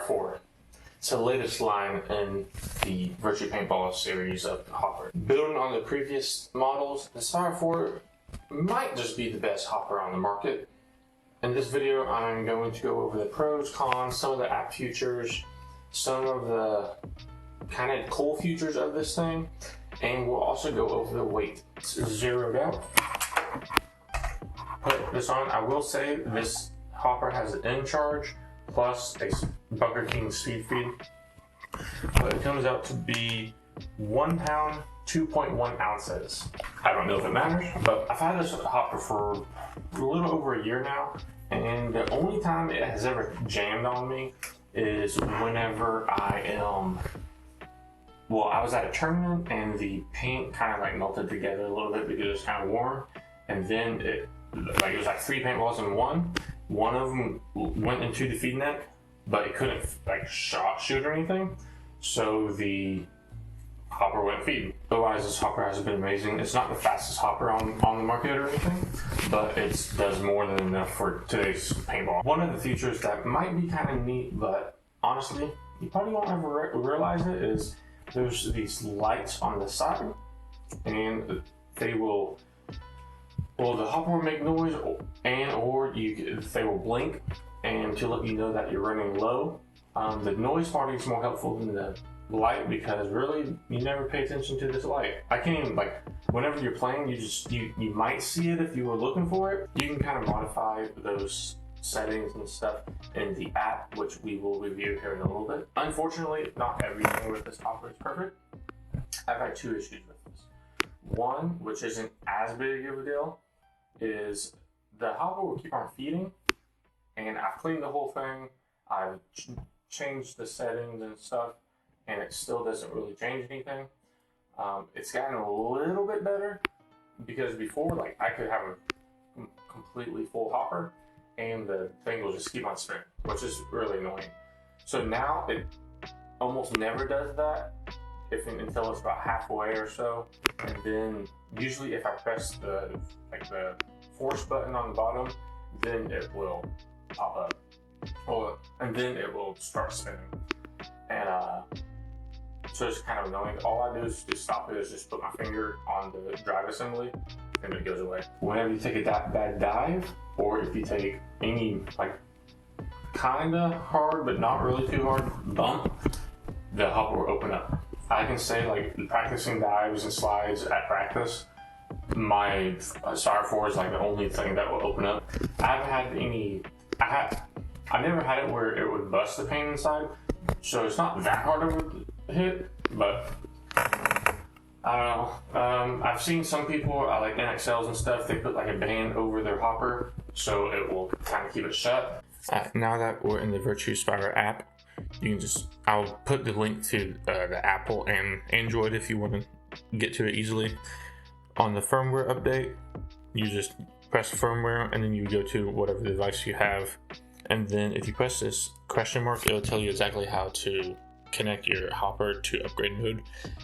Spire 4. It's the latest line in the Virtue Paintball series of hopper. Building on the previous models, the Spire 4 might just be the best hopper on the market. In this video, I'm going to go over the pros, cons, some of the app features, some of the kind of cool features of this thing, and we'll also go over the weight. It's zeroed out. Put this on. I will say this hopper has an in charge plus a Bunker King speed feed, but it comes out to be 1 pound, 2.1 ounces. I don't know if it matters, but I've had this hopper for a little over a year now, and the only time it has ever jammed on me is whenever I was at a tournament and the paint kind of like melted together a little bit because it was kind of warm, and then it was like 3 paintballs in one. One of them went into the feed net, but it couldn't like shoot or anything, so the hopper went feed. Otherwise, this hopper has been amazing. It's not the fastest hopper on the market or anything, but it does more than enough for today's paintball. One of the features that might be kind of neat, but honestly, you probably won't ever realize it, is there's these lights on the side, and they will, the hopper will make noise, or they will blink, and to let you know that you're running low. The noise part is more helpful than the light, because really you never pay attention to this light. I can't even, whenever you're playing, you might see it if you were looking for it. You can kind of modify those settings and stuff in the app, which we will review here in a little bit. Unfortunately, not everything with this hopper is perfect. I've had 2 issues with this. One, which isn't as big of a deal, is the hopper will keep on feeding, and I've cleaned the whole thing. I've changed the settings and stuff, and it still doesn't really change anything. It's gotten a little bit better, because before, I could have a completely full hopper and the thing will just keep on spinning, which is really annoying. So now it almost never does that until it's about halfway or so, and then usually if I press the force button on the bottom, then it will pop up, and then it will start spinning. And so it's kind of annoying. All I do is just stop it, is just put my finger on the drive assembly, and it goes away. Whenever you take a bad dive, or if you take any kinda hard but not really too hard bump, the hopper will open up. I can say, practicing dives and slides at practice, my Spire 4 is the only thing that will open up. I haven't had any. I've never had it where it would bust the paint inside, so it's not that hard of a hit, but I don't know. I've seen some people, like NXLs and stuff, they put a band over their hopper so it will kind of keep it shut. Now that we're in the Virtue Spire app, you can I'll put the link to the Apple and Android if you want to get to it easily. On the firmware update, you just press firmware, and then you go to whatever device you have, and then if you press this question mark, it'll tell you exactly how to connect your hopper to upgrade mode.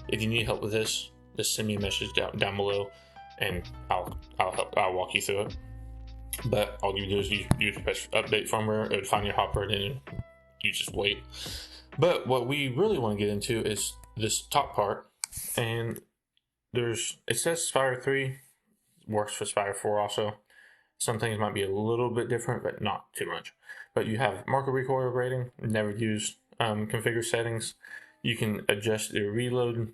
If you need help with this, just send me a message down below, and I'll walk you through it. But all you do is you press update firmware, it would find your hopper, and then you just wait. But what we really want to get into is this top part, and it says Spire 3 works for Spire 4 also. Some things might be a little bit different, but not too much. But you have marker recoil rating, never used, configure settings. You can adjust the reload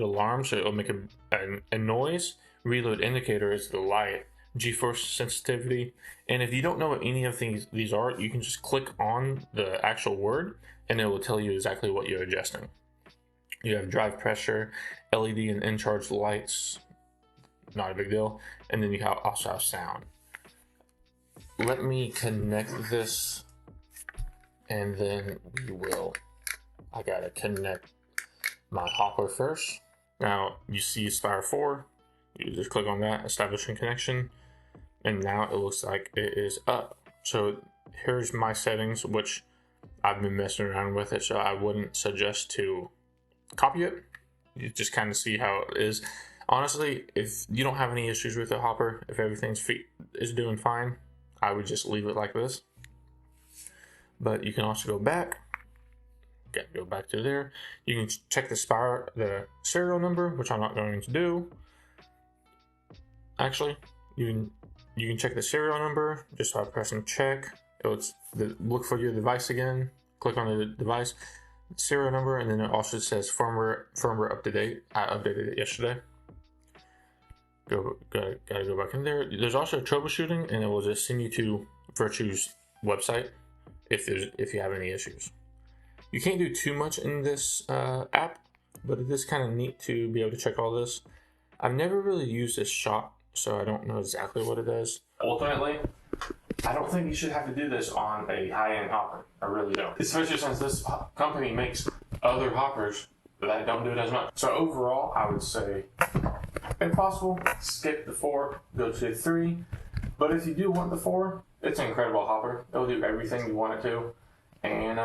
alarm, so it'll make a noise. Reload indicator is the light. G-force sensitivity. And if you don't know what any of these are, you can just click on the actual word, and it will tell you exactly what you're adjusting. You have drive pressure, LED and in-charge lights, not a big deal. And then you also have sound. Let me connect this, and then I gotta connect my hopper first. Now you see Spire 4, you just click on that, establishing connection, and now it looks like it is up. So here's my settings, which I've been messing around with it, so I wouldn't suggest to copy it. You just kind of see how it is. Honestly, if you don't have any issues with the hopper, if everything is doing fine, I would just leave it like this. but you can also go back. Go back to there. You can check the serial number, which I'm not going to do. Actually, you can check the serial number just by pressing check. Look for your device again. Click on the device serial number, and then it also says firmware up to date. I updated it yesterday. Gotta go back in there. There's also troubleshooting, and it will just send you to Virtue's website if you have any issues. You can't do too much in this app, but it is kind of neat to be able to check all this. I've never really used this shop, so I don't know exactly what it does. Ultimately, I don't think you should have to do this on a high-end hopper. I really don't. Especially since this company makes other hoppers that don't do it as much. So overall, I would say, if possible, skip the 4, go to 3. But if you do want the 4, it's an incredible hopper. It'll do everything you want it to. And